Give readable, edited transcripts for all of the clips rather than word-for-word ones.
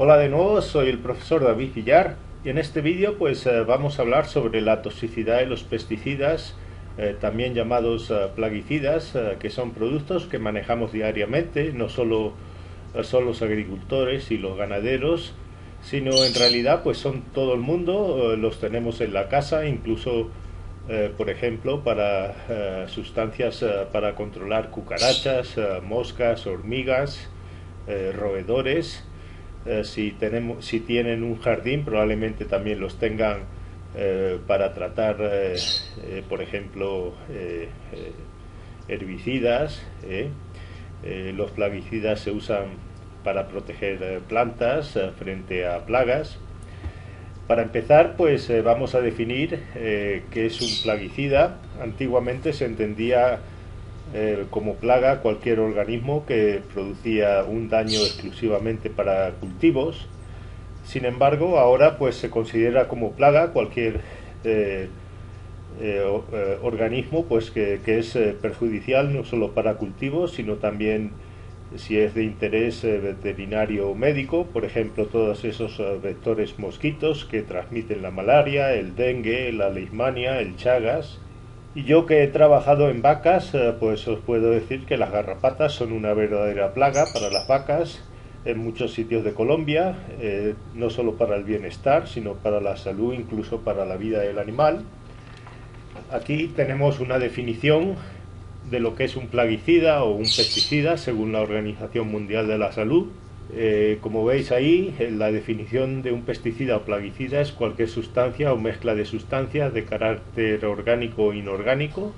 Hola de nuevo, soy el profesor David Villar y en este vídeo vamos a hablar sobre la toxicidad de los pesticidas, también llamados plaguicidas, que son productos que manejamos diariamente, no solo son los agricultores y los ganaderos, sino en realidad pues son todo el mundo, los tenemos en la casa, incluso por ejemplo para sustancias para controlar cucarachas, moscas, hormigas, roedores. Si tienen un jardín, probablemente también los tengan para tratar, por ejemplo, herbicidas. Los plaguicidas se usan para proteger plantas frente a plagas. Para empezar, vamos a definir qué es un plaguicida. Antiguamente se entendía como plaga cualquier organismo que producía un daño exclusivamente para cultivos. Sin embargo, ahora se considera como plaga cualquier organismo que es perjudicial no solo para cultivos, sino también si es de interés veterinario o médico, por ejemplo todos esos vectores mosquitos que transmiten la malaria, el dengue, la leishmania, el chagas. Y yo que he trabajado en vacas, pues os puedo decir que las garrapatas son una verdadera plaga para las vacas en muchos sitios de Colombia, no solo para el bienestar, sino para la salud, incluso para la vida del animal. Aquí tenemos una definición de lo que es un plaguicida o un pesticida según la Organización Mundial de la Salud. Como veis ahí, la definición de un pesticida o plaguicida es cualquier sustancia o mezcla de sustancias de carácter orgánico o inorgánico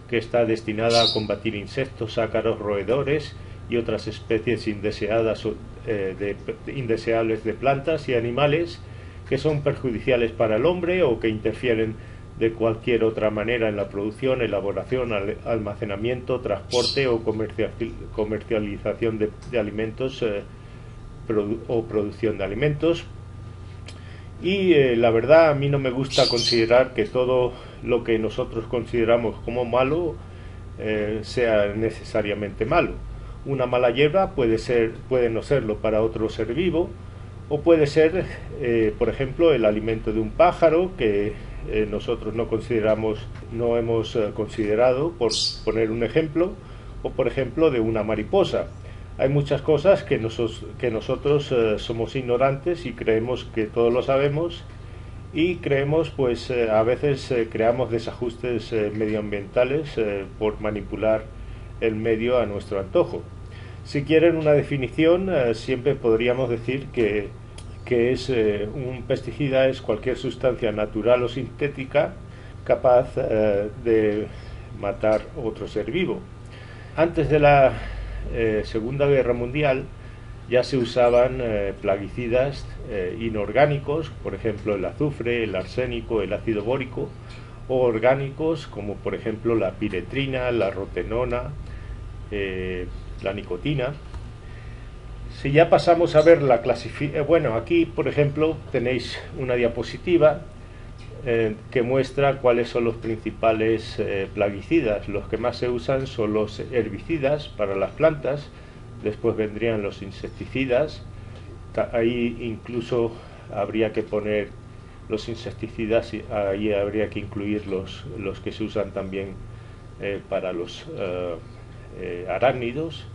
que está destinada a combatir insectos, ácaros, roedores y otras especies indeseables de plantas y animales que son perjudiciales para el hombre o que interfieren de cualquier otra manera en la producción, elaboración, almacenamiento, transporte o comercialización de alimentos o producción de alimentos. Y la verdad, a mí no me gusta considerar que todo lo que nosotros consideramos como malo sea necesariamente malo. Una mala hierba puede no serlo para otro ser vivo, o puede ser, por ejemplo, el alimento de un pájaro que nosotros no hemos considerado, por poner un ejemplo, o por ejemplo de una mariposa. Hay muchas cosas que nosotros somos ignorantes y creemos que todo lo sabemos, y creemos a veces creamos desajustes medioambientales por manipular el medio a nuestro antojo. Si quieren una definición, siempre podríamos decir que un pesticida es cualquier sustancia natural o sintética capaz de matar otro ser vivo. Antes de la Segunda Guerra Mundial ya se usaban plaguicidas inorgánicos, por ejemplo el azufre, el arsénico, el ácido bórico, o orgánicos como por ejemplo la piretrina, la rotenona, la nicotina. Si ya pasamos a ver la clasificación, bueno, aquí por ejemplo tenéis una diapositiva que muestra cuáles son los principales plaguicidas. Los que más se usan son los herbicidas para las plantas, después vendrían los insecticidas. Ahí incluso habría que poner los insecticidas, y ahí habría que incluir los que se usan también para los arácnidos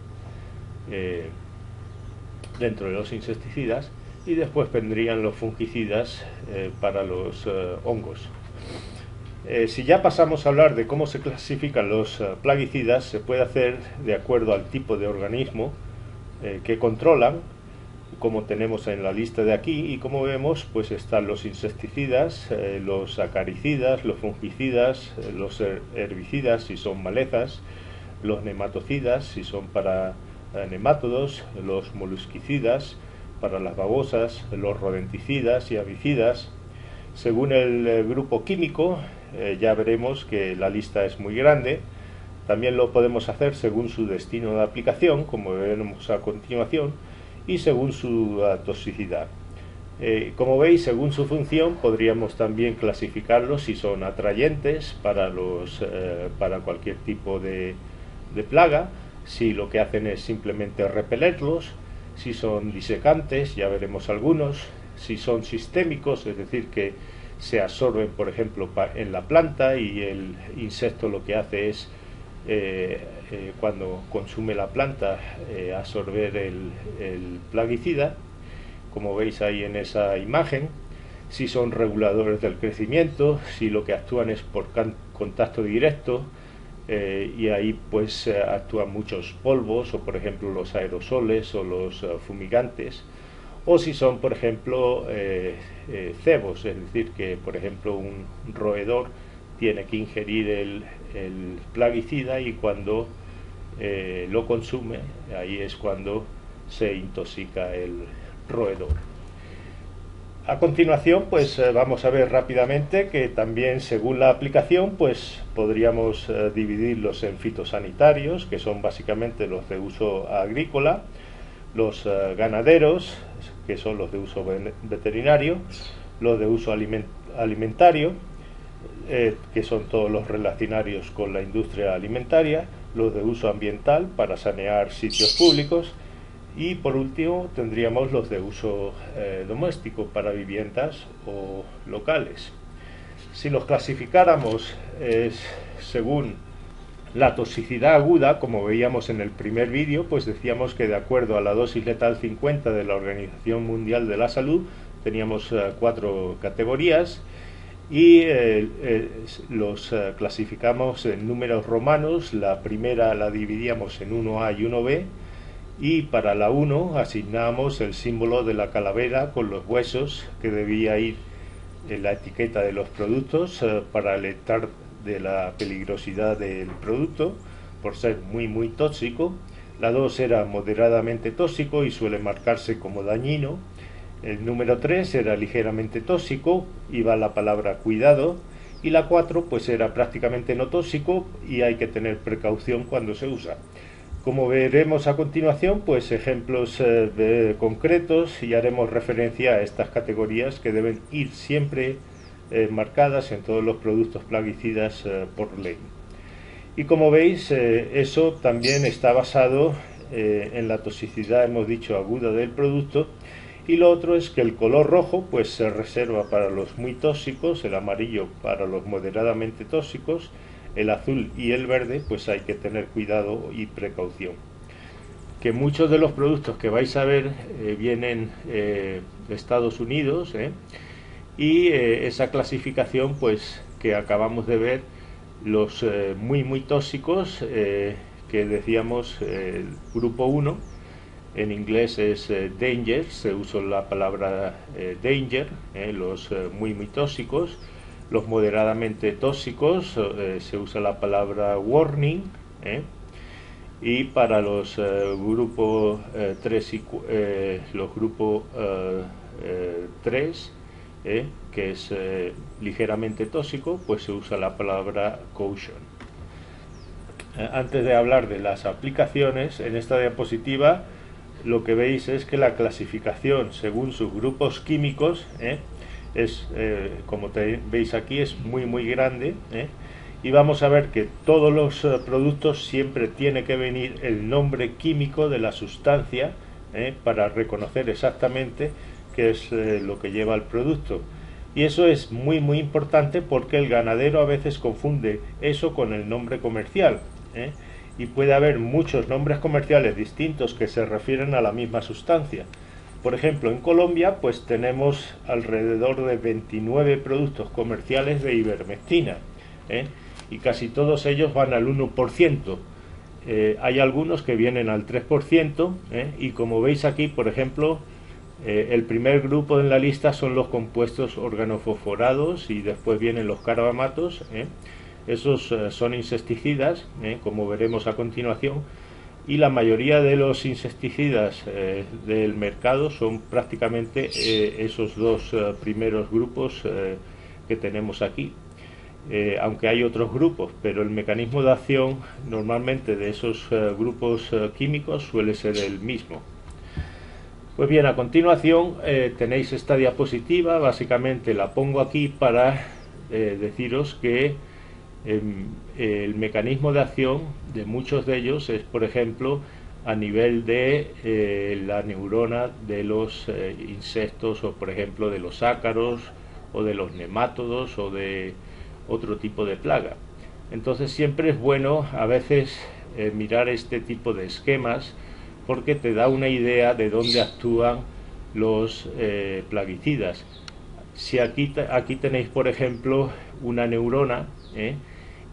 dentro de los insecticidas, y después vendrían los fungicidas para los hongos. Si ya pasamos a hablar de cómo se clasifican los plaguicidas, se puede hacer de acuerdo al tipo de organismo que controlan, como tenemos en la lista de aquí, y como vemos están los insecticidas, los acaricidas, los fungicidas, los herbicidas si son malezas, los nematocidas si son para nemátodos, los molusquicidas para las babosas, los rodenticidas y avicidas. Según el grupo químico, ya veremos que la lista es muy grande. También lo podemos hacer según su destino de aplicación, como veremos a continuación, y según su toxicidad. Como veis, según su función, podríamos también clasificarlos si son atrayentes para cualquier tipo de plaga, si lo que hacen es simplemente repelerlos, si son disecantes, ya veremos algunos, si son sistémicos, es decir, que se absorben, por ejemplo, en la planta y el insecto lo que hace es, cuando consume la planta, absorber el plaguicida, como veis ahí en esa imagen. Si son reguladores del crecimiento, si lo que actúan es por contacto directo, y ahí pues actúan muchos polvos, o por ejemplo los aerosoles o los fumigantes, o si son, por ejemplo, cebos, es decir, que por ejemplo un roedor tiene que ingerir el plaguicida, y cuando lo consume, ahí es cuando se intoxica el roedor. A continuación, pues vamos a ver rápidamente que también, según la aplicación, pues podríamos dividirlos en fitosanitarios, que son básicamente los de uso agrícola, los ganaderos, que son los de uso veterinario, los de uso alimentario, que son todos los relacionarios con la industria alimentaria, los de uso ambiental para sanear sitios públicos, y por último tendríamos los de uso doméstico para viviendas o locales. Si los clasificáramos según la toxicidad aguda, como veíamos en el primer vídeo, pues decíamos que de acuerdo a la dosis letal 50 de la Organización Mundial de la Salud teníamos 4 categorías, y los clasificamos en números romanos. La primera la dividíamos en 1A y 1B, y para la 1 asignamos el símbolo de la calavera con los huesos, que debía ir en la etiqueta de los productos para alertar de la peligrosidad del producto por ser muy tóxico. La 2 era moderadamente tóxico y suele marcarse como dañino. El número 3 era ligeramente tóxico, iba la palabra cuidado, y la 4 pues era prácticamente no tóxico y hay que tener precaución cuando se usa. Como veremos a continuación, pues ejemplos concretos, y haremos referencia a estas categorías que deben ir siempre marcadas en todos los productos plaguicidas por ley. Y como veis, eso también está basado en la toxicidad, hemos dicho, aguda del producto. Y lo otro es que el color rojo pues se reserva para los muy tóxicos, el amarillo para los moderadamente tóxicos, el azul y el verde pues hay que tener cuidado y precaución. Que muchos de los productos que vais a ver vienen de Estados Unidos, y esa clasificación pues que acabamos de ver, los muy tóxicos, que decíamos el grupo 1, en inglés es danger, se usa la palabra danger, los muy tóxicos. Los moderadamente tóxicos se usa la palabra warning, y para los grupos 3 y los grupos 3, que es ligeramente tóxico, pues se usa la palabra caution. Antes de hablar de las aplicaciones, en esta diapositiva lo que veis es que la clasificación según sus grupos químicos como veis aquí, es muy grande, y vamos a ver que todos los productos siempre tiene que venir el nombre químico de la sustancia, para reconocer exactamente qué es lo que lleva el producto. Y eso es muy importante, porque el ganadero a veces confunde eso con el nombre comercial, y puede haber muchos nombres comerciales distintos que se refieren a la misma sustancia. Por ejemplo, en Colombia pues tenemos alrededor de 29 productos comerciales de ivermectina, y casi todos ellos van al 1%. Hay algunos que vienen al 3%, y como veis aquí, por ejemplo, el primer grupo en la lista son los compuestos organofosforados, y después vienen los carbamatos. Esos son insecticidas, como veremos a continuación. Y la mayoría de los insecticidas del mercado son prácticamente esos dos primeros grupos que tenemos aquí, aunque hay otros grupos, pero el mecanismo de acción normalmente de esos grupos químicos suele ser el mismo. Pues bien, a continuación tenéis esta diapositiva. Básicamente la pongo aquí para deciros que el mecanismo de acción de muchos de ellos es, por ejemplo, a nivel de la neurona de los insectos, o por ejemplo de los ácaros o de los nemátodos o de otro tipo de plaga. Entonces siempre es bueno a veces mirar este tipo de esquemas, porque te da una idea de dónde actúan los plaguicidas. Si aquí tenéis por ejemplo una neurona,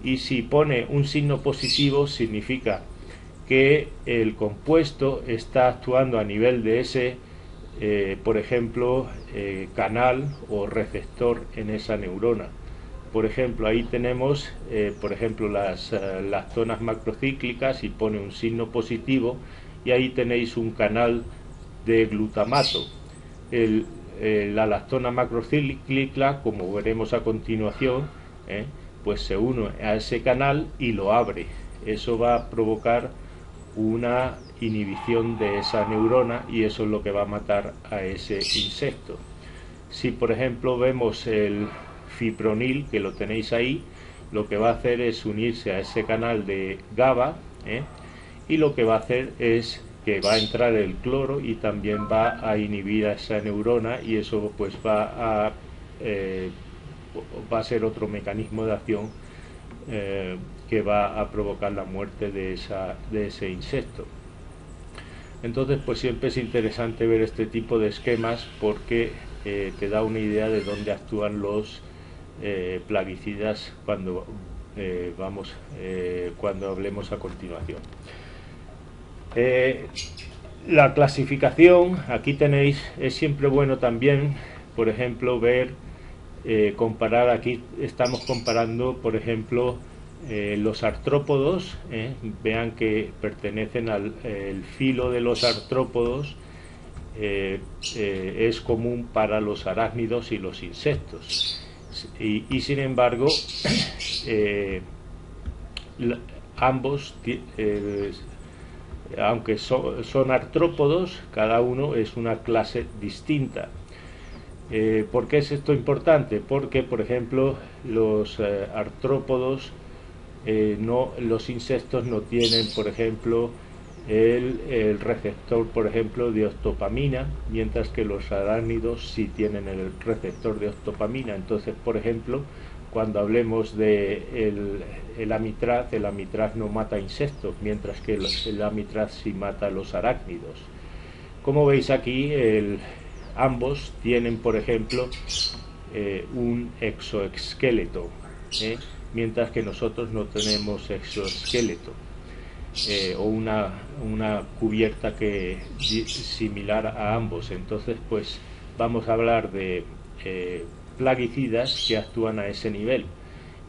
y si pone un signo positivo significa que el compuesto está actuando a nivel de ese por ejemplo canal o receptor en esa neurona. Por ejemplo, ahí tenemos por ejemplo las lactonas macrocíclicas, y pone un signo positivo, y ahí tenéis un canal de glutamato. La lactona macrocíclica, como veremos a continuación, pues se une a ese canal y lo abre. Eso va a provocar una inhibición de esa neurona, y eso es lo que va a matar a ese insecto. Si por ejemplo vemos el fipronil, que lo tenéis ahí, lo que va a hacer es unirse a ese canal de GABA, y lo que va a hacer es que va a entrar el cloro y también va a inhibir a esa neurona, y eso pues va a ser otro mecanismo de acción que va a provocar la muerte de ese insecto. Entonces pues siempre es interesante ver este tipo de esquemas, porque te da una idea de dónde actúan los plaguicidas cuando cuando hablemos a continuación. La clasificación, aquí tenéis, es siempre bueno también, por ejemplo, ver, comparar. Aquí estamos comparando, por ejemplo, los artrópodos, vean que pertenecen al filo de los artrópodos. Es común para los arácnidos y los insectos, y sin embargo ambos, aunque son artrópodos, cada uno es una clase distinta. ¿Por qué es esto importante? Porque por ejemplo los artrópodos, los insectos no tienen por ejemplo el receptor, por ejemplo, de octopamina, mientras que los arácnidos sí tienen el receptor de octopamina. Entonces, por ejemplo, cuando hablemos de el amitraz no mata insectos, mientras que el amitraz sí mata a los arácnidos. Como veis aquí, ambos tienen, por ejemplo, un exoesqueleto, mientras que nosotros no tenemos exoesqueleto. O una cubierta similar a ambos. Entonces pues vamos a hablar de plaguicidas que actúan a ese nivel,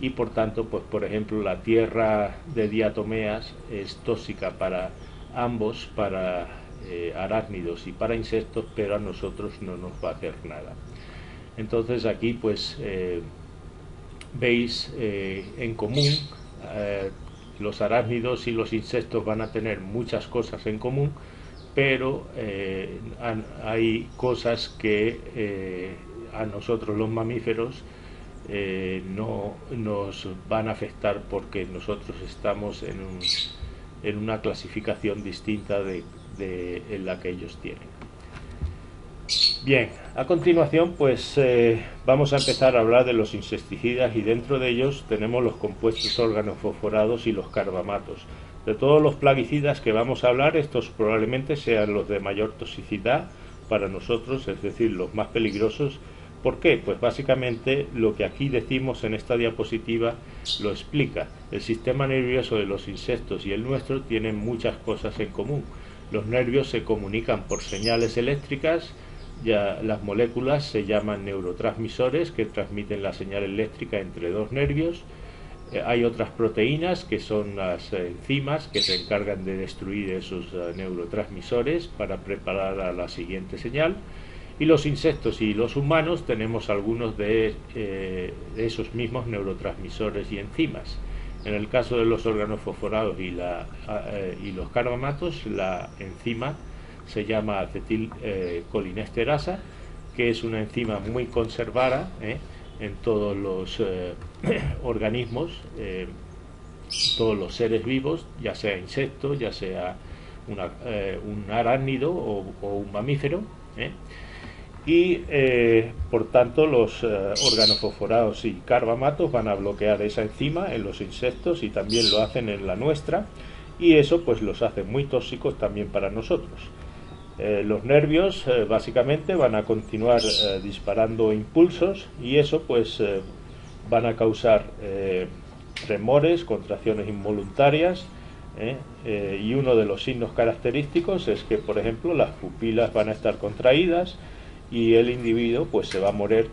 y por tanto pues por ejemplo la tierra de diatomeas es tóxica para ambos, para arácnidos y para insectos, pero a nosotros no nos va a hacer nada. Entonces aquí pues veis en común, los arácnidos y los insectos van a tener muchas cosas en común, pero hay cosas que a nosotros los mamíferos no nos van a afectar, porque nosotros estamos en una clasificación distinta de la que ellos tienen. Bien, a continuación pues vamos a empezar a hablar de los insecticidas, y dentro de ellos tenemos los compuestos organofosforados y los carbamatos. De todos los plaguicidas que vamos a hablar, estos probablemente sean los de mayor toxicidad para nosotros, es decir, los más peligrosos. ¿Por qué? Pues básicamente lo que aquí decimos en esta diapositiva lo explica. El sistema nervioso de los insectos y el nuestro tienen muchas cosas en común. Los nervios se comunican por señales eléctricas. Ya las moléculas se llaman neurotransmisores, que transmiten la señal eléctrica entre dos nervios. Hay otras proteínas, que son las enzimas, que se encargan de destruir esos neurotransmisores para preparar a la siguiente señal. Y los insectos y los humanos tenemos algunos de esos mismos neurotransmisores y enzimas. En el caso de los organofosforados y los carbamatos, la enzima se llama acetilcolinesterasa, que es una enzima muy conservada en todos los organismos, todos los seres vivos, ya sea insectos, ya sea un arácnido o un mamífero, y por tanto los organofosforados y carbamatos van a bloquear esa enzima en los insectos y también lo hacen en la nuestra, y eso pues los hace muy tóxicos también para nosotros. Los nervios básicamente van a continuar disparando impulsos, y eso pues van a causar tremores, contracciones involuntarias, y uno de los signos característicos es que, por ejemplo, las pupilas van a estar contraídas y el individuo pues se va a morir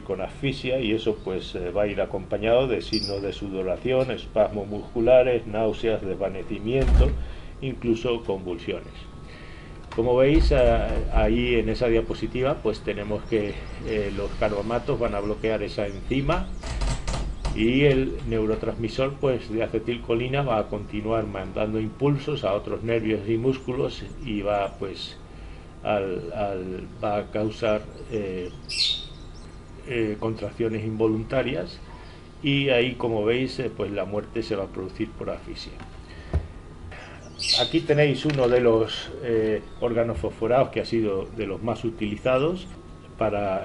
con asfixia, y eso pues va a ir acompañado de signos de sudoración, espasmos musculares, náuseas, desvanecimiento, incluso convulsiones. Como veis ahí en esa diapositiva, pues tenemos que los carbamatos van a bloquear esa enzima, y el neurotransmisor pues de acetilcolina va a continuar mandando impulsos a otros nervios y músculos, y va pues va a causar contracciones involuntarias, y ahí, como veis, pues la muerte se va a producir por asfixia. Aquí tenéis uno de los organofosforados que ha sido de los más utilizados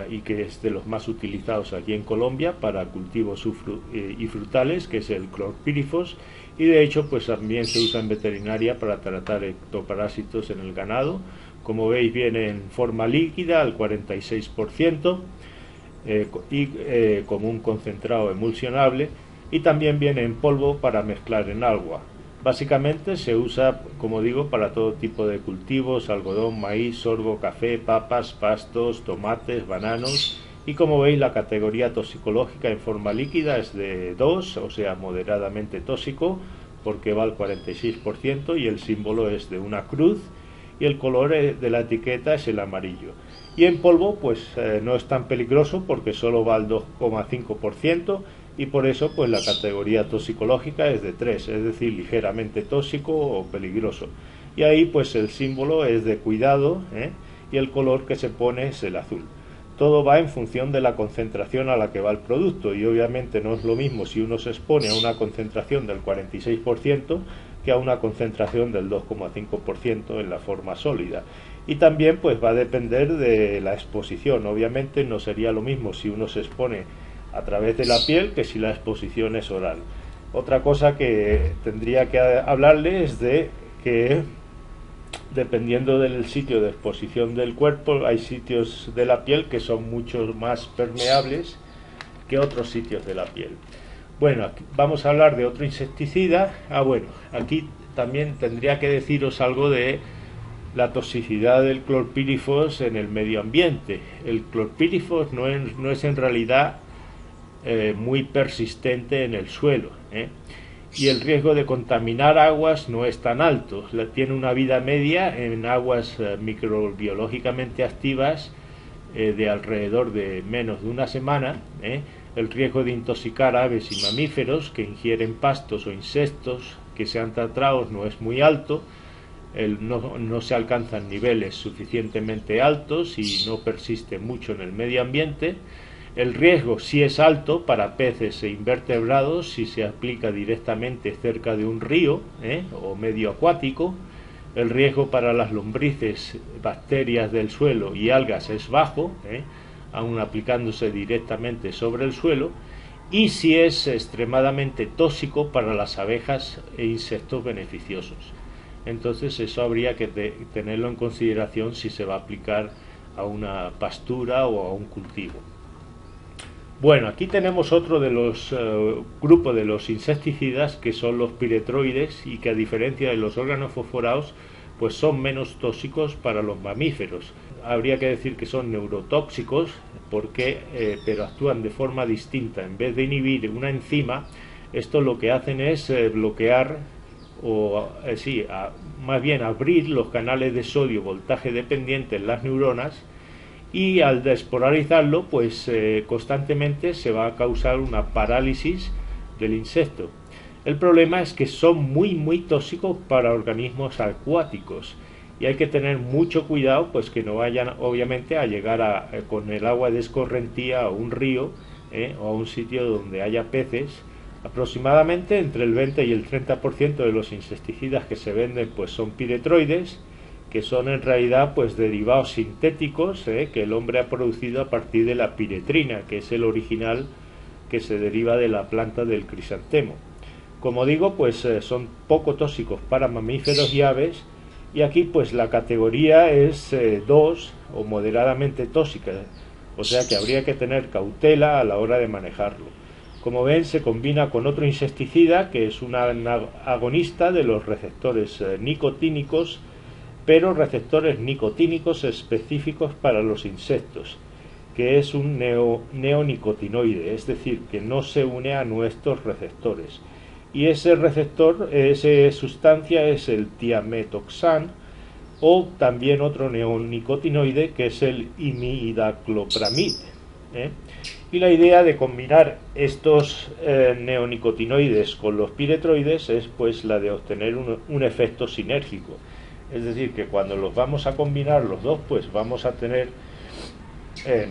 y que es de los más utilizados aquí en Colombia para cultivos y frutales, que es el clorpírifos, y de hecho pues también se usa en veterinaria para tratar ectoparásitos en el ganado. Como veis, viene en forma líquida al 46%, y como un concentrado emulsionable, y también viene en polvo para mezclar en agua. Básicamente se usa, como digo, para todo tipo de cultivos: algodón, maíz, sorgo, café, papas, pastos, tomates, bananos, y como veis la categoría toxicológica en forma líquida es de 2, o sea, moderadamente tóxico, porque va al 46%, y el símbolo es de una cruz, y el color de la etiqueta es el amarillo. Y en polvo pues no es tan peligroso porque solo va al 2,5%, y por eso pues la categoría toxicológica es de 3, es decir, ligeramente tóxico o peligroso. Y ahí pues el símbolo es de cuidado, y el color que se pone es el azul. Todo va en función de la concentración a la que va el producto, y obviamente no es lo mismo si uno se expone a una concentración del 46% que a una concentración del 2,5% en la forma sólida. Y también pues va a depender de la exposición. Obviamente no sería lo mismo si uno se expone a través de la piel que si la exposición es oral. Otra cosa que tendría que hablarle es de que, dependiendo del sitio de exposición del cuerpo, hay sitios de la piel que son mucho más permeables que otros sitios de la piel. Bueno, aquí vamos a hablar de otro insecticida. Bueno, aquí también tendría que deciros algo de la toxicidad del clorpírifos en el medio ambiente. El clorpírifos no es en realidad muy persistente en el suelo, y el riesgo de contaminar aguas no es tan alto. Tiene una vida media en aguas microbiológicamente activas de alrededor de menos de una semana. El riesgo de intoxicar aves y mamíferos que ingieren pastos o insectos que sean tratados no es muy alto. No se alcanzan niveles suficientemente altos y no persiste mucho en el medio ambiente. El riesgo sí es alto para peces e invertebrados si se aplica directamente cerca de un río o medio acuático. El riesgo para las lombrices, bacterias del suelo y algas es bajo, aun aplicándose directamente sobre el suelo, y sí es extremadamente tóxico para las abejas e insectos beneficiosos. Entonces eso habría que tenerlo en consideración si se va a aplicar a una pastura o a un cultivo. Bueno, aquí tenemos otro de los grupos de los insecticidas, que son los piretroides, y que, a diferencia de los organofosforados, pues son menos tóxicos para los mamíferos. Habría que decir que son neurotóxicos pero actúan de forma distinta. En vez de inhibir una enzima, esto lo que hacen es bloquear más bien abrir los canales de sodio voltaje dependiente en las neuronas, y al despolarizarlo pues constantemente se va a causar una parálisis del insecto. El problema es que son muy tóxicos para organismos acuáticos, y hay que tener mucho cuidado pues que no vayan obviamente a llegar con el agua de escorrentía a un río o a un sitio donde haya peces, Aproximadamente entre el 20 y el 30% de los insecticidas que se venden pues son piretroides, que son en realidad pues derivados sintéticos que el hombre ha producido a partir de la piretrina, que es el original que se deriva de la planta del crisantemo. Como digo, pues son poco tóxicos para mamíferos y aves, y aquí pues la categoría es 2 o moderadamente tóxica, o sea que habría que tener cautela a la hora de manejarlo. Como ven, se combina con otro insecticida que es un agonista de los receptores nicotínicos, pero receptores nicotínicos específicos para los insectos, que es un neonicotinoide, es decir, que no se une a nuestros receptores. Y ese receptor, esa sustancia es el tiametoxan, o también otro neonicotinoide que es el imidaclopramid. Y la idea de combinar estos neonicotinoides con los piretroides es pues la de obtener un efecto sinérgico, es decir, que cuando los vamos a combinar los dos pues vamos a tener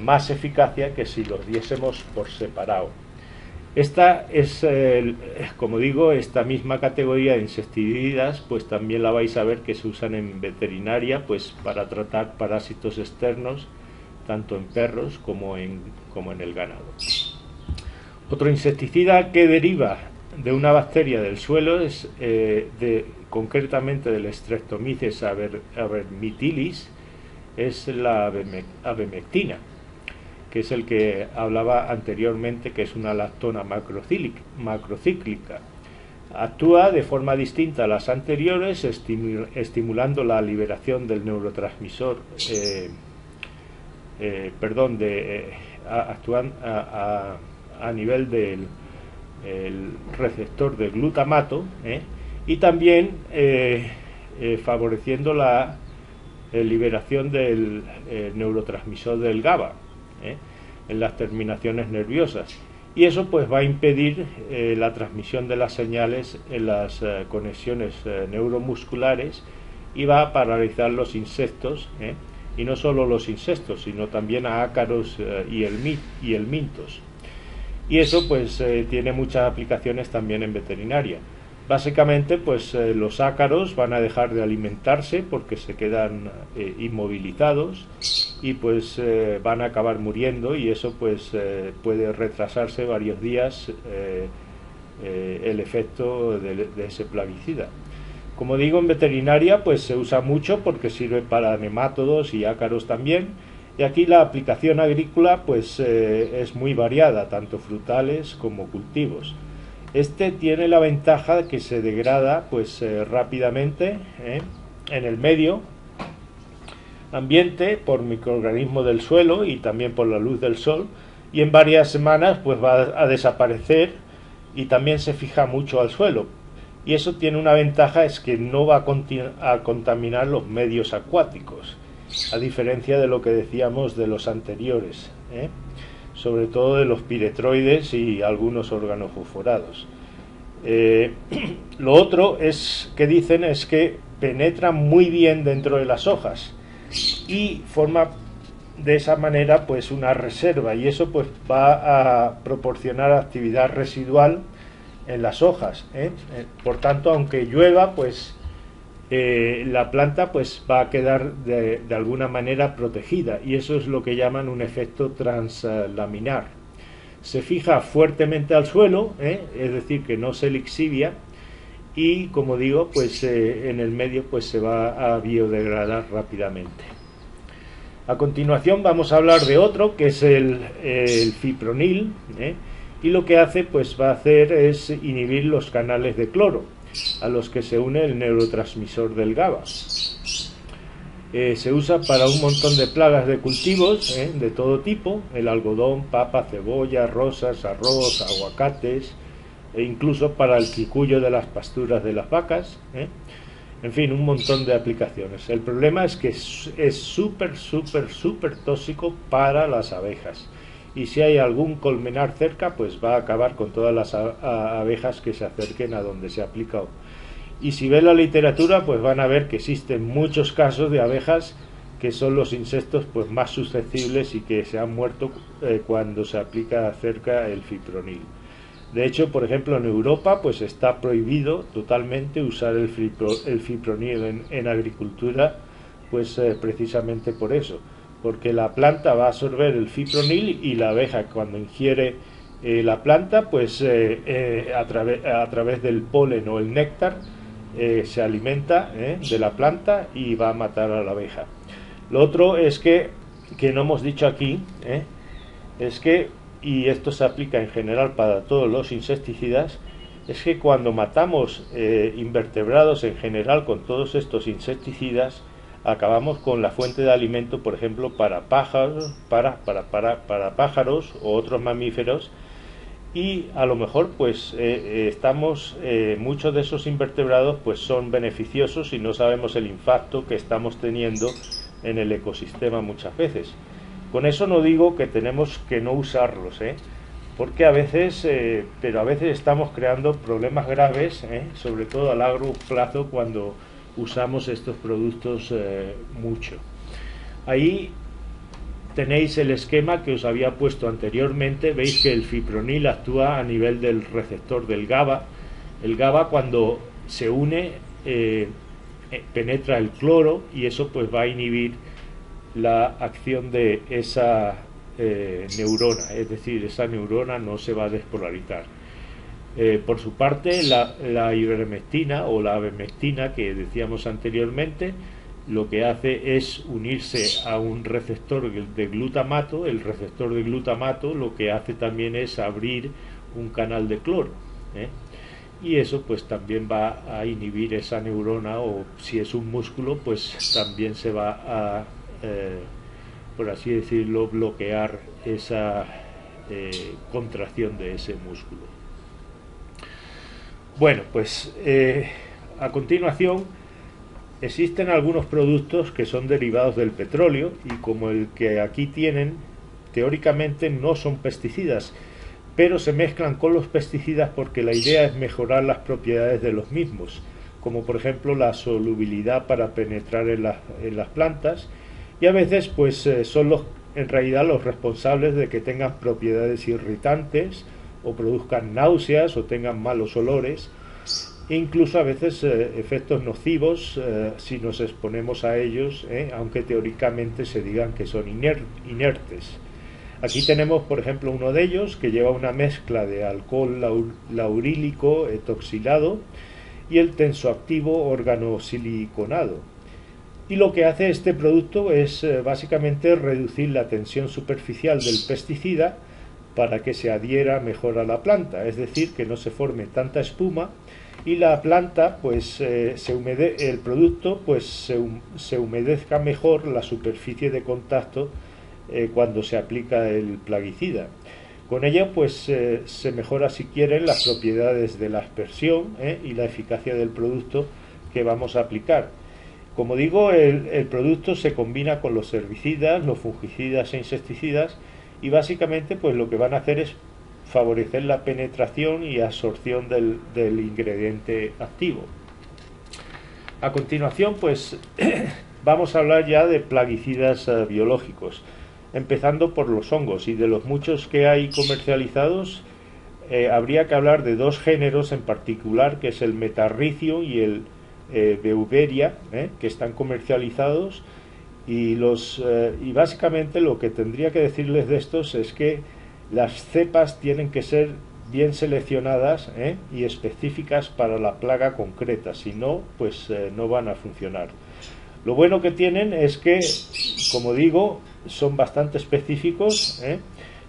más eficacia que si los diésemos por separado. Esta es, como digo, esta misma categoría de insecticidas pues también la vais a ver que se usan en veterinaria pues para tratar parásitos externos tanto en perros como en el ganado. Otro insecticida que deriva de una bacteria del suelo es concretamente del Streptomyces avermitilis, es la abemectina, que es el que hablaba anteriormente, que es una lactona macrocíclica. Actúa de forma distinta a las anteriores, estimulando la liberación del neurotransmisor, actúan a nivel del receptor del glutamato, y también favoreciendo la liberación del neurotransmisor del GABA en las terminaciones nerviosas, y eso pues va a impedir la transmisión de las señales en las conexiones neuromusculares y va a paralizar los insectos, y no solo los insectos sino también a ácaros y helmintos, y eso pues tiene muchas aplicaciones también en veterinaria. Básicamente pues los ácaros van a dejar de alimentarse porque se quedan inmovilizados y pues van a acabar muriendo, y eso pues puede retrasarse varios días el efecto de ese plaguicida. Como digo, en veterinaria pues se usa mucho porque sirve para nemátodos y ácaros también, y aquí la aplicación agrícola pues es muy variada, tanto frutales como cultivos. Este tiene la ventaja de que se degrada pues rápidamente en el medio ambiente por microorganismos del suelo y también por la luz del sol, y en varias semanas pues va a desaparecer, y también se fija mucho al suelo, y eso tiene una ventaja, es que no va a contaminar los medios acuáticos, a diferencia de lo que decíamos de los anteriores, sobre todo de los piretroides y algunos organofosforados. Lo otro es que dicen es que penetra muy bien dentro de las hojas y forma de esa manera pues una reserva, y eso pues va a proporcionar actividad residual en las hojas, por tanto, aunque llueva pues la planta pues va a quedar de alguna manera protegida, y eso es lo que llaman un efecto translaminar. Se fija fuertemente al suelo, es decir, que no se lixivia, y como digo pues en el medio pues se va a biodegradar rápidamente. A continuación vamos a hablar de otro, que es el fipronil, y lo que hace pues va a hacer es inhibir los canales de cloro a los que se une el neurotransmisor del GABA. Se usa para un montón de plagas de cultivos de todo tipo: el algodón, papa, cebolla, rosas, arroz, aguacates, e incluso para el quicuyo de las pasturas de las vacas, en fin, un montón de aplicaciones. El problema es que es súper tóxico para las abejas, y si hay algún colmenar cerca pues va a acabar con todas las abejas que se acerquen a donde se ha aplicado. Y si ven la literatura pues van a ver que existen muchos casos de abejas que son los insectos pues más susceptibles y que se han muerto cuando se aplica cerca el fipronil. De hecho, por ejemplo, en Europa pues está prohibido totalmente usar el fipronil en agricultura, pues precisamente por eso, porque la planta va a absorber el fipronil y la abeja cuando ingiere la planta, pues a través del polen o el néctar se alimenta de la planta y va a matar a la abeja. Lo otro es que no hemos dicho aquí, es que, y esto se aplica en general para todos los insecticidas, es que cuando matamos invertebrados en general con todos estos insecticidas, acabamos con la fuente de alimento, por ejemplo, para pájaros, para pájaros o otros mamíferos, y a lo mejor pues muchos de esos invertebrados pues son beneficiosos y no sabemos el impacto que estamos teniendo en el ecosistema muchas veces. Con eso no digo que tenemos que no usarlos, porque a veces estamos creando problemas graves, sobre todo a largo plazo cuando usamos estos productos mucho. Ahí tenéis el esquema que os había puesto anteriormente. Veis que el fipronil actúa a nivel del receptor del GABA. El GABA, cuando se une, penetra el cloro y eso pues va a inhibir la acción de esa neurona, es decir, esa neurona no se va a despolarizar. Por su parte, la ivermectina o la abemectina que decíamos anteriormente, lo que hace es unirse a un receptor de glutamato. El receptor de glutamato lo que hace también es abrir un canal de cloro, y eso pues también va a inhibir esa neurona, o si es un músculo pues también se va a por así decirlo, bloquear esa contracción de ese músculo. Bueno, pues a continuación existen algunos productos que son derivados del petróleo y como el que aquí tienen, teóricamente no son pesticidas, pero se mezclan con los pesticidas porque la idea es mejorar las propiedades de los mismos, como por ejemplo la solubilidad para penetrar en las plantas, y a veces pues son en realidad los responsables de que tengan propiedades irritantes o produzcan náuseas o tengan malos olores, e incluso a veces efectos nocivos si nos exponemos a ellos, aunque teóricamente se digan que son inertes. Aquí tenemos por ejemplo uno de ellos que lleva una mezcla de alcohol laurílico etoxilado y el tensoactivo organosiliconado. Y lo que hace este producto es básicamente reducir la tensión superficial del pesticida para que se adhiera mejor a la planta, es decir, que no se forme tanta espuma y la planta pues el producto pues se humedezca mejor la superficie de contacto cuando se aplica el plaguicida. Con ello pues se mejora, si quieren, las propiedades de la aspersión y la eficacia del producto que vamos a aplicar. Como digo, el producto se combina con los herbicidas, los fungicidas e insecticidas, y básicamente pues lo que van a hacer es favorecer la penetración y absorción del ingrediente activo. A continuación pues vamos a hablar ya de plaguicidas biológicos, empezando por los hongos, y de los muchos que hay comercializados habría que hablar de dos géneros en particular, que es el metarricio y el Beauveria, que están comercializados, y básicamente lo que tendría que decirles de estos es que las cepas tienen que ser bien seleccionadas y específicas para la plaga concreta, si no pues no van a funcionar. Lo bueno que tienen es que, como digo, son bastante específicos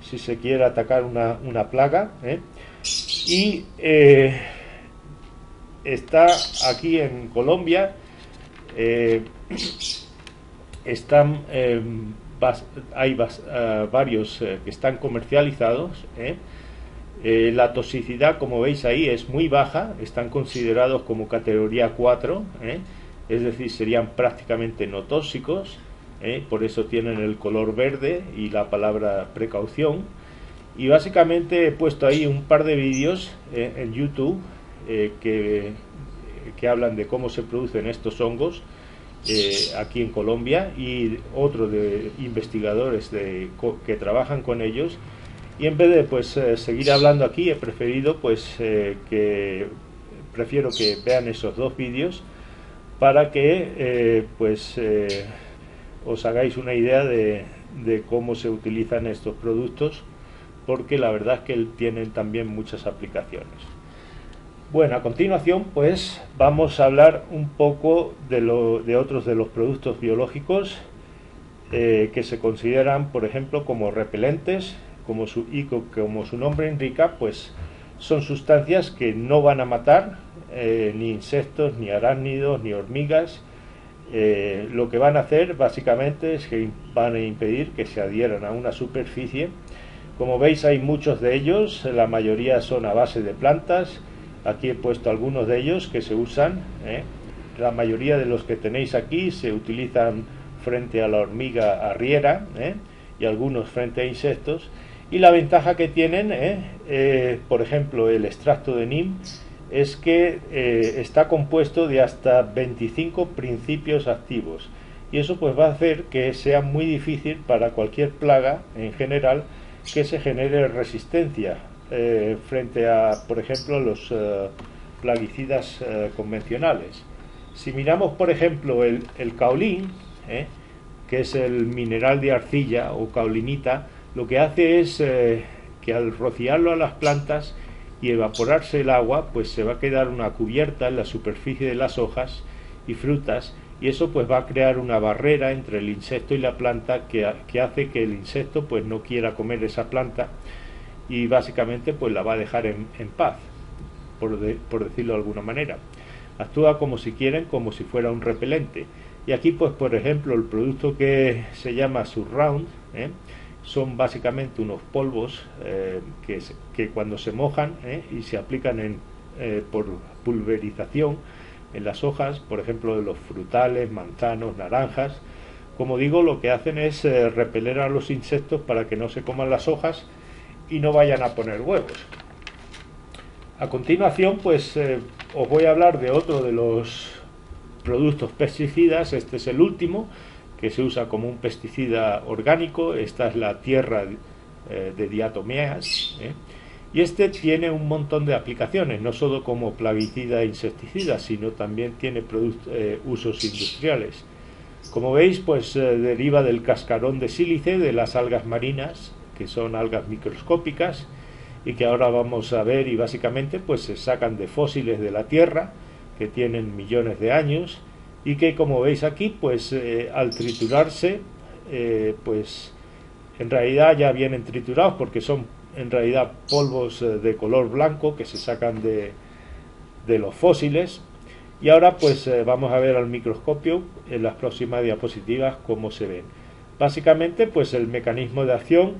si se quiere atacar una plaga, y está aquí en Colombia, hay varios que están comercializados. La toxicidad, como veis ahí, es muy baja, están considerados como categoría 4, es decir, serían prácticamente no tóxicos, por eso tienen el color verde y la palabra precaución. Y básicamente he puesto ahí un par de vídeos en YouTube que hablan de cómo se producen estos hongos aquí en Colombia, y otro de investigadores que trabajan con ellos, Y en vez de pues seguir hablando aquí, he preferido pues prefiero que vean esos dos vídeos para que os hagáis una idea de cómo se utilizan estos productos, porque la verdad es que tienen también muchas aplicaciones. Bueno, a continuación pues vamos a hablar un poco de otros de los productos biológicos que se consideran, por ejemplo, como repelentes, como su nombre indica, pues son sustancias que no van a matar ni insectos, ni arácnidos, ni hormigas. Lo que van a hacer básicamente es que van a impedir que se adhieran a una superficie. Como veis, hay muchos de ellos, la mayoría son a base de plantas. Aquí he puesto algunos de ellos que se usan. La mayoría de los que tenéis aquí se utilizan frente a la hormiga arriera, y algunos frente a insectos. Y la ventaja que tienen, por ejemplo, el extracto de neem, es que está compuesto de hasta 25 principios activos, y eso pues va a hacer que sea muy difícil para cualquier plaga en general que se genere resistencia frente a, por ejemplo, los plaguicidas convencionales. Si miramos, por ejemplo, el caolín, que es el mineral de arcilla o caolinita, lo que hace es que al rociarlo a las plantas y evaporarse el agua, pues se va a quedar una cubierta en la superficie de las hojas y frutas, y eso pues va a crear una barrera entre el insecto y la planta que hace que el insecto pues no quiera comer esa planta, y básicamente pues la va a dejar en paz, por decirlo de alguna manera. Actúa como si fuera un repelente. Y aquí pues por ejemplo el producto que se llama Surround, son básicamente unos polvos que cuando se mojan y se aplican por pulverización en las hojas, por ejemplo de los frutales, manzanos, naranjas, como digo, lo que hacen es repeler a los insectos para que no se coman las hojas y no vayan a poner huevos. A continuación pues os voy a hablar de otro de los productos pesticidas. Este es el último, que se usa como un pesticida orgánico. Esta es la tierra de diatomeas, y este tiene un montón de aplicaciones, no solo como plaguicida e insecticida, sino también tiene usos industriales. Como veis, pues deriva del cascarón de sílice de las algas marinas, que son algas microscópicas y que ahora vamos a ver, y básicamente pues se sacan de fósiles de la tierra que tienen millones de años, y que, como veis aquí, pues al triturarse, pues en realidad ya vienen triturados, porque son en realidad polvos de color blanco que se sacan de los fósiles. Y ahora pues vamos a ver al microscopio en las próximas diapositivas cómo se ven. Básicamente pues el mecanismo de acción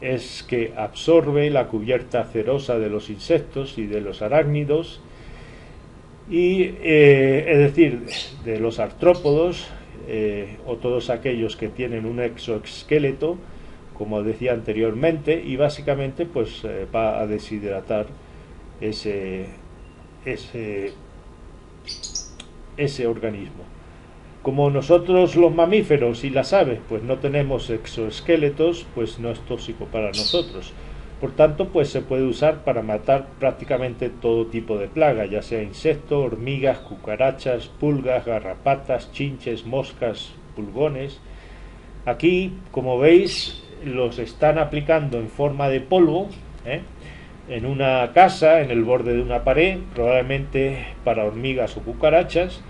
es que absorbe la cubierta cerosa de los insectos y de los arácnidos, y es decir, de los artrópodos o todos aquellos que tienen un exoesqueleto, como decía anteriormente, y básicamente pues va a deshidratar ese organismo. Como nosotros los mamíferos y las aves pues no tenemos exoesqueletos, pues no es tóxico para nosotros. Por tanto, pues se puede usar para matar prácticamente todo tipo de plaga, ya sea insectos, hormigas, cucarachas, pulgas, garrapatas, chinches, moscas, pulgones. Aquí, como veis, los están aplicando en forma de polvo, en una casa, en el borde de una pared, probablemente para hormigas o cucarachas.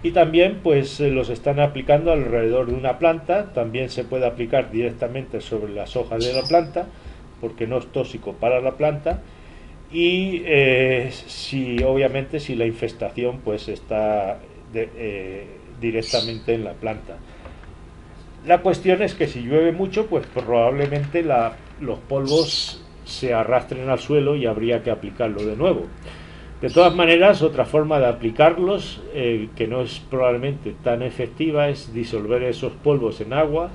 Y también pues los están aplicando alrededor de una planta. También se puede aplicar directamente sobre las hojas de la planta, porque no es tóxico para la planta. Y obviamente si la infestación pues está directamente en la planta. La cuestión es que si llueve mucho, pues probablemente los polvos se arrastren al suelo y habría que aplicarlo de nuevo. De todas maneras, otra forma de aplicarlos, que no es probablemente tan efectiva, es disolver esos polvos en agua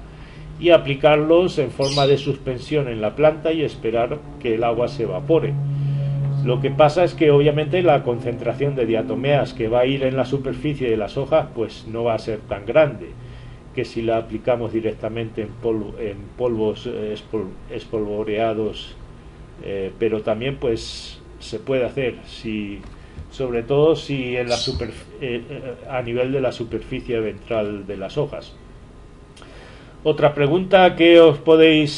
y aplicarlos en forma de suspensión en la planta y esperar que el agua se evapore. Lo que pasa es que obviamente la concentración de diatomeas que va a ir en la superficie de las hojas pues no va a ser tan grande, que si la aplicamos directamente en polvos espolvoreados, pero también pues se puede hacer, sobre todo si en a nivel de la superficie ventral de las hojas. Otra pregunta que os puede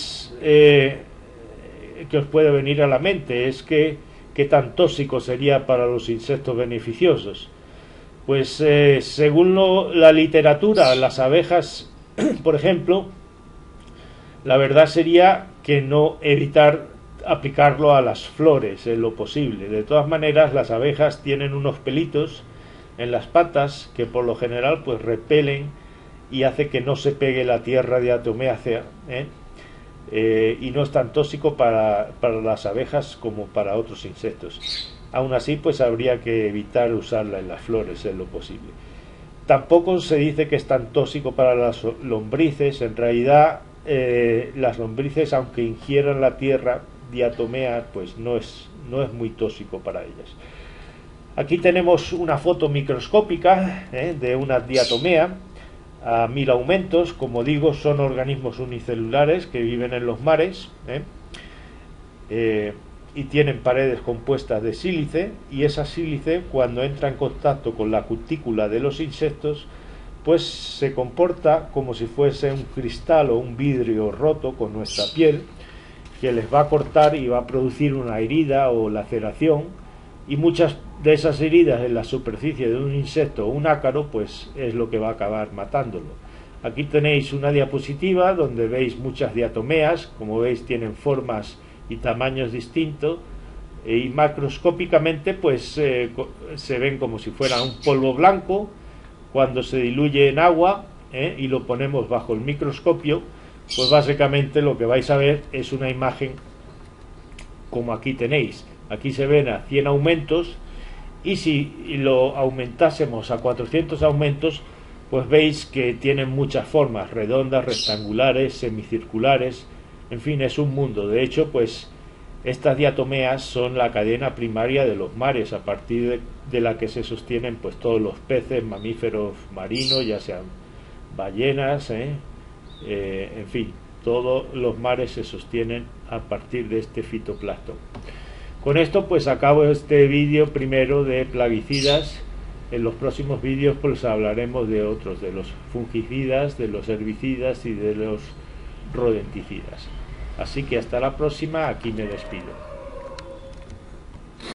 venir a la mente es qué tan tóxico sería para los insectos beneficiosos. Pues según la literatura, las abejas, por ejemplo, la verdad sería que no evitar aplicarlo a las flores en lo posible. De todas maneras, las abejas tienen unos pelitos en las patas que por lo general pues repelen y hace que no se pegue la tierra diatomeácea, y no es tan tóxico para las abejas como para otros insectos. Aún así, pues habría que evitar usarla en las flores en lo posible. Tampoco se dice que es tan tóxico para las lombrices. En realidad, las lombrices, aunque ingieran la tierra diatomea, pues no es muy tóxico para ellas. Aquí tenemos una foto microscópica de una diatomea a 1000 aumentos. Como digo, son organismos unicelulares que viven en los mares, y tienen paredes compuestas de sílice, y esa sílice, cuando entra en contacto con la cutícula de los insectos, pues se comporta como si fuese un cristal o un vidrio roto con nuestra piel, que les va a cortar y va a producir una herida o laceración, y muchas de esas heridas en la superficie de un insecto o un ácaro pues es lo que va a acabar matándolo. Aquí tenéis una diapositiva donde veis muchas diatomeas. Como veis, tienen formas y tamaños distintos, y macroscópicamente pues se ven como si fuera un polvo blanco. Cuando se diluye en agua y lo ponemos bajo el microscopio, pues básicamente lo que vais a ver es una imagen como aquí tenéis. Aquí se ven a 100 aumentos, y si lo aumentásemos a 400 aumentos, pues veis que tienen muchas formas: redondas, rectangulares, semicirculares, en fin, es un mundo. De hecho, pues estas diatomeas son la cadena primaria de los mares, a partir de la que se sostienen pues todos los peces, mamíferos marinos, ya sean ballenas, en fin, todos los mares se sostienen a partir de este fitoplancton. Con esto pues acabo este vídeo primero de plaguicidas. En los próximos vídeos pues hablaremos de otros, de los fungicidas, de los herbicidas y de los rodenticidas. Así que hasta la próxima, aquí me despido.